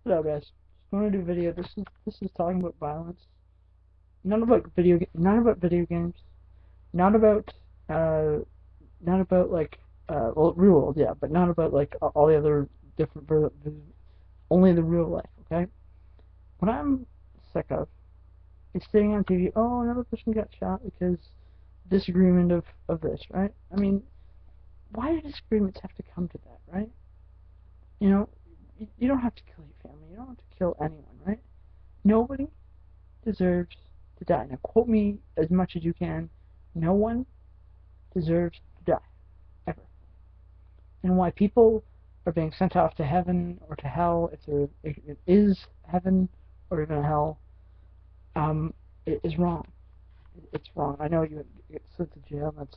Hello guys, just want to do a video. This is talking about violence. Not about video games. Not about uh, not about like well, real world, yeah, but not about like all the other different only the real life. Okay, what I'm sick of is sitting on TV. Oh, another person got shot because disagreement of this, right? I mean, why do disagreements have to come to that, right? You know, you don't have to kill your family. You don't have to kill anyone, right? Nobody deserves to die. Now, quote me as much as you can. No one deserves to die, ever. And why people are being sent off to heaven or to hell, if it is heaven or even hell, it is wrong. It's wrong. I know you get sent to jail. That's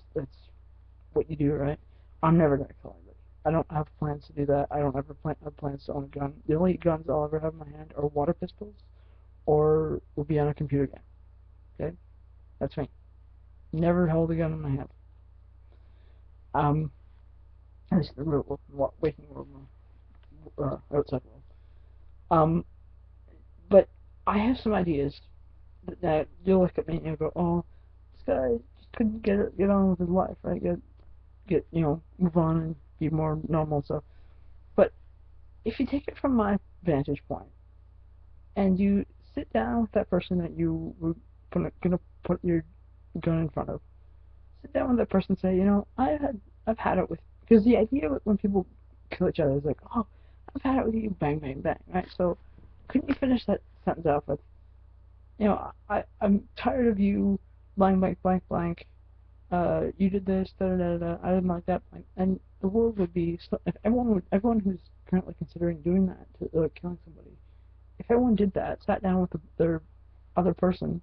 what you do, right? I'm never gonna kill anybody. I don't have plans to do that. I don't ever have plans to own a gun. The only guns I'll ever have in my hand are water pistols, or will be on a computer game. Okay, that's me. Never held a gun in my hand. Um, at least the real world, waking world, outside world. Um, but I have some ideas that you'll look at me and you'll go, oh, this guy just couldn't get on with his life, right? Get move on and be more normal. So, but if you take it from my vantage point and you sit down with that person that you were gonna put your gun in front of, sit down with that person and say, I've had it with, because the idea when people kill each other is like, oh, I've had it with you, bang, bang, bang, right? So couldn't you finish that sentence off with, I'm tired of you, blank, blank, blank, blank. You did this, da da da da. I didn't like that, blank. And the world would be, if everyone who's currently considering doing that, to killing somebody, if everyone did that, sat down with their other person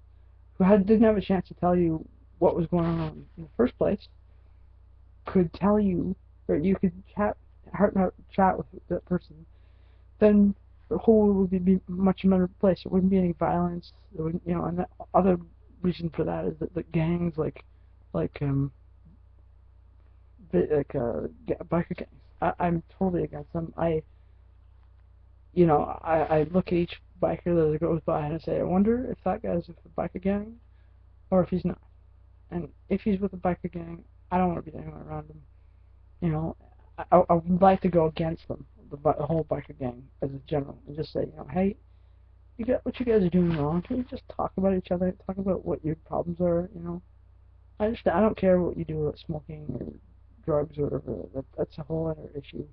who didn't have a chance to tell you what was going on in the first place, could tell you, or you could heart to heart chat with that person, then the whole world would be a much better place. There wouldn't be any violence. There wouldn't, and the other reason for that is that the gangs, like biker gangs. I'm totally against them. I look at each biker that goes by and I say, I wonder if that guy's with a biker gang or if he's not. And if he's with a biker gang, I don't want to be anywhere around him. You know, I would like to go against them, the whole biker gang as a general, and just say, hey, you got what you guys are doing wrong. Can we just talk about each other, talk about what your problems are? I don't care what you do about smoking or drugs or whatever. That's a whole other issue.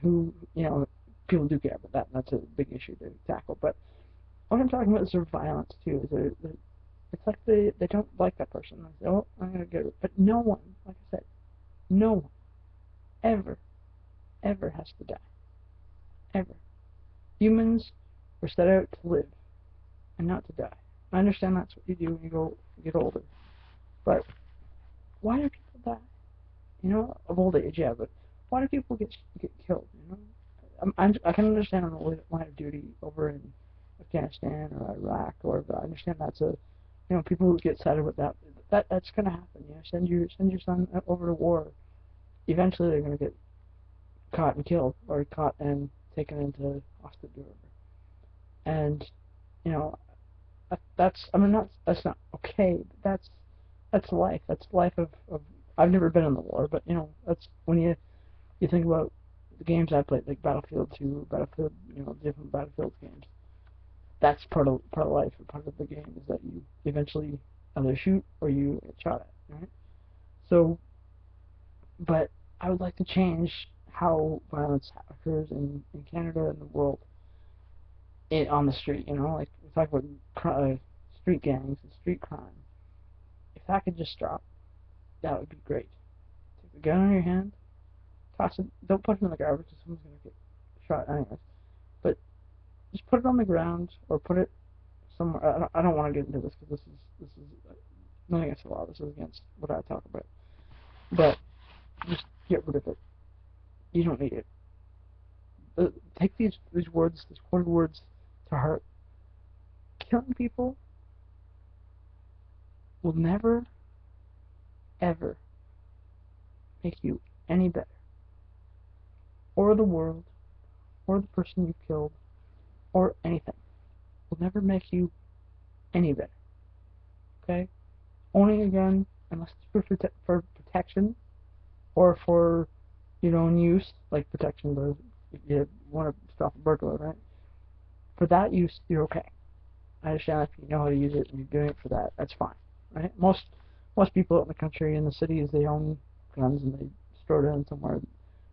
People do care about that, and that's a big issue to tackle. But what I'm talking about is sort of violence too. It's like they don't like that person. They say, oh, I'm gonna get it. But no one, like I said, no one ever, ever has to die. Ever. Humans were set out to live and not to die. I understand that's what you do when you get older. But why do people die? Of old age, yeah, but why do people get killed? I can understand on the line of duty over in Afghanistan or Iraq, or I understand that's people who get excited with that's gonna happen. Send your son over to war. Eventually, they're gonna get caught and killed, or caught and taken into hostage or whatever. And you know, that's not okay. But that's life. That's life of. I've never been in the war, but that's when you think about the games I played, like Battlefield 2, Battlefield, different Battlefield games. That's part of life, or part of the game is that you eventually either shoot or you get shot at, right? So, but I would like to change how violence occurs in Canada and the world on the street. Like we talk about street gangs and street crime. If that could just stop, that would be great. Take the gun in your hand, toss it. Don't put it in the garbage because someone's gonna get shot anyways. But just put it on the ground or put it somewhere. I don't want to get into this because this is nothing against the law. This is against what I talk about. But just get rid of it. You don't need it. Take these words, these quoted words, to heart. Killing people will never, ever make you any better, or the world, or the person you killed, or anything, will never make you any better. Okay? Owning a gun, unless it's for protection, or for your own use, like protection, but if you want to stop a burglar, right? For that use, you're okay. I understand if you know how to use it and you're doing it for that, that's fine, right? Most people in the country, in the cities, they own guns and they store them somewhere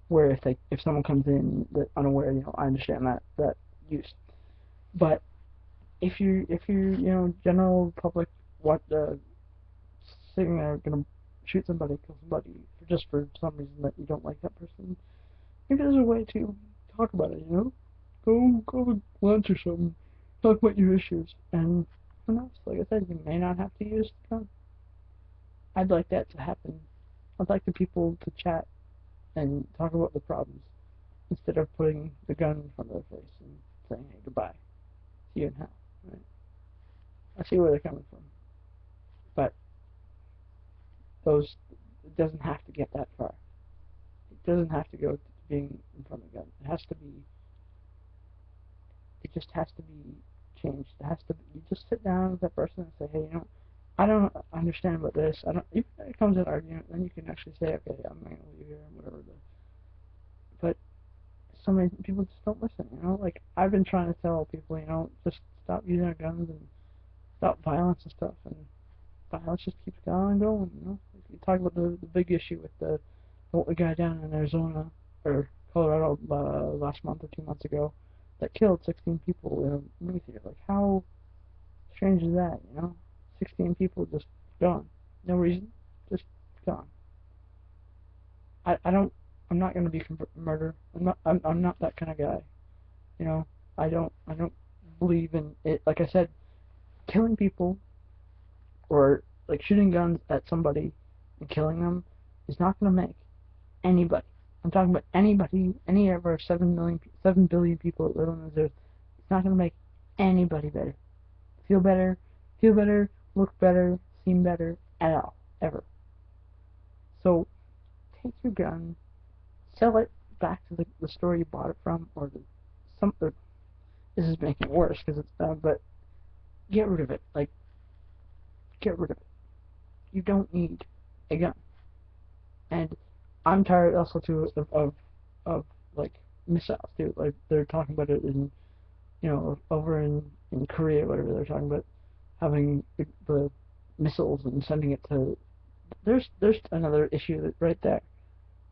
where if someone comes in that unaware, I understand that use. But if you're general public, what sitting there gonna shoot somebody, kill somebody just for some reason that you don't like that person, maybe there's a way to talk about it. Go to lunch or something, talk about your issues, and who knows? Like I said, you may not have to use the gun. I'd like that to happen. I'd like the people to chat and talk about the problems instead of putting the gun in front of their face and saying, "Hey, goodbye, see you in hell." Right? I see where they're coming from, but it doesn't have to get that far. It doesn't have to go to being in front of the gun. It just has to be changed. It has to be, you just sit down with that person and say, hey, I don't understand about this. I don't. If it comes to an argument, then you can actually say, okay, I'm not gonna leave here and whatever. But so many people just don't listen. Like I've been trying to tell people, just stop using our guns and stop violence and stuff, and violence just keeps going and going. You talk about the big issue with the guy down in Arizona or Colorado last month or 2 months ago that killed 16 people in a movie theater. Like, how strange is that? 16 people just gone, no reason, just gone. I don't. I'm not gonna be murder. I'm not that kind of guy. I don't believe in it. Like I said, killing people or like shooting guns at somebody and killing them is not gonna make anybody. I'm talking about anybody, any of our 7 billion people that live on this earth. It's not gonna make anybody better, feel better, look better, seem better at all, ever. So take your gun, sell it back to the store you bought it from, or some. Or, this is making it worse because it's but get rid of it. Like, get rid of it. You don't need a gun. And I'm tired also too of like missiles too. Like they're talking about it in over in Korea, whatever they're talking about, having the missiles and sending it to. There's another issue right there.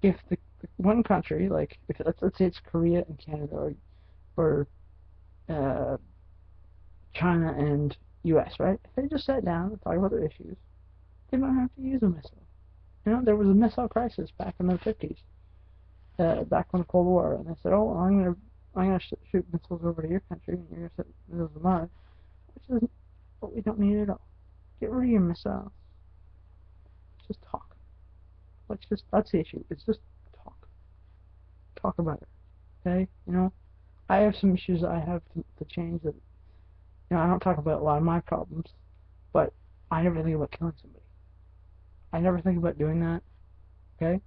If the one country, like if let's say it's Korea and Canada, or uh, China and U.S., right? If they just sat down and talk about their issues, they don't have to use a missile. There was a missile crisis back in the 50s, back when the Cold War, and they said, "Oh, I'm gonna shoot missiles over to your country, and you're gonna shoot missiles to mine," which is what we don't need at all. Get rid of your missiles. Just talk. That's the issue. It's just talk. Talk about it. Okay? I have some issues I have to change that. I don't talk about a lot of my problems, but I never think about killing somebody. I never think about doing that. Okay?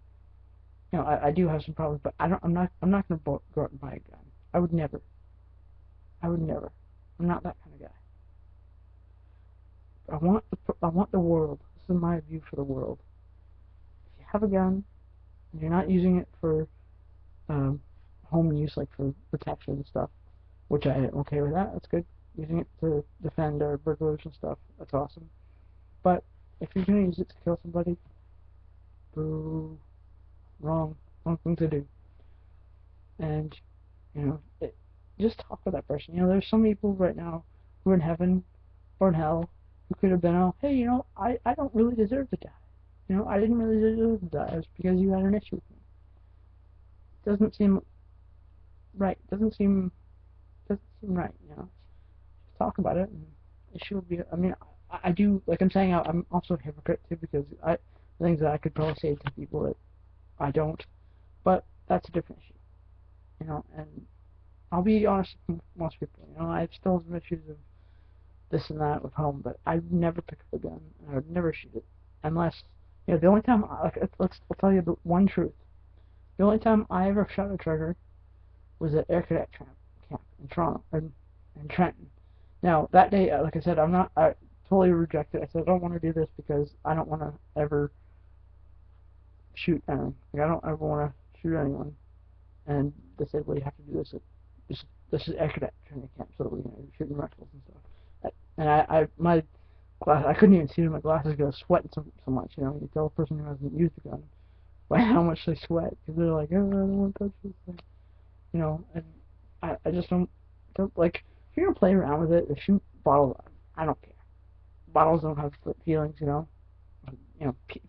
I do have some problems, but I'm not gonna go out and buy a gun. I would never. I would never. I'm not that kind of guy. I want the world. This is my view for the world. If you have a gun and you're not using it for home use, like for protection and stuff, which I am okay with that. That's good. Using it to defend our burglars and stuff. That's awesome. But if you're gonna use it to kill somebody, boo, wrong thing to do. And just talk with that person. There's some people right now who are in heaven or in hell who could have been, oh, hey, I don't really deserve to die. I didn't really deserve to die. It was because you had an issue with me. Doesn't seem right. Doesn't seem right. Just talk about it, and issue will be. I mean, I do, like I'm saying, I'm also a hypocrite too, because things that I could probably say to people that I don't, but that's a different issue. And I'll be honest with most people. I still have some issues of this and that with home, but I would never pick up a gun, and I would never shoot it unless the only time I'll tell you the one truth. The only time I ever shot a trigger was at Air Cadet camp in Toronto, in Trenton. Now that day, like I said, I totally rejected. I said I don't want to do this because I don't want to ever shoot anyone. Like I don't ever want to shoot anyone. And they said, well, you have to do this. This is Air Cadet training camp, so you're shooting rifles and stuff. And my glass, I couldn't even see my glasses go sweating so much. You tell a person who hasn't used a gun by how much they sweat because they're like, oh, I don't want to touch this thing. And I just don't like, if you're gonna play around with it, shoot bottles. I don't care. Bottles don't have feelings.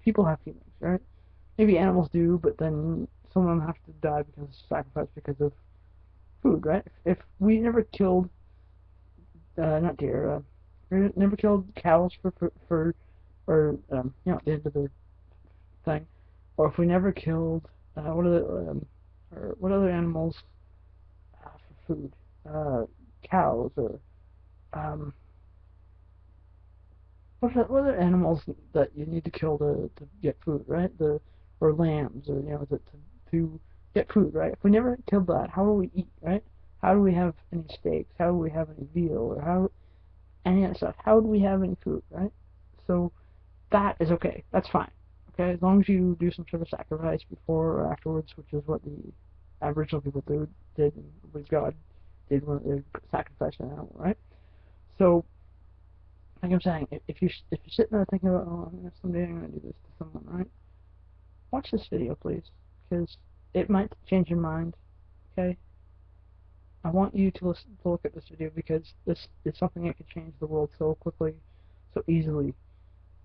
People have feelings, right? Maybe animals do, but then some of them have to die because of sacrifice because of food, right? If we never killed, not deer, we never killed cows or at the end of the thing, or if we never killed, or what other animals for food, cows or um, what are animals that you need to kill to get food, right? Or lambs, or to get food, right? If we never killed that, how will we eat, right? How do we have any steaks? How do we have any veal, or how any other stuff? How do we have any food, right? So that is okay. That's fine. Okay, as long as you do some sort of sacrifice before or afterwards, which is what the Aboriginal people did, and what God did when they sacrificed an animal, right? So like I'm saying, if you're sitting there thinking about, oh, someday I'm gonna do this to someone, right? Watch this video, please, because it might change your mind. Okay? I want you to look at this video because this is something that could change the world so quickly, so easily,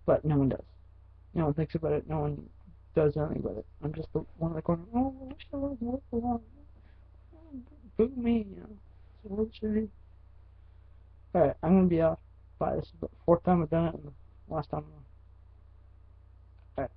but no one does. No one thinks about it. No one does anything about it. I'm just the one that going, oh, I wish there was more for one. Boo me, It's a World Series. Alright, I'm gonna be off by this is the fourth time I've done it and the last time. Alright.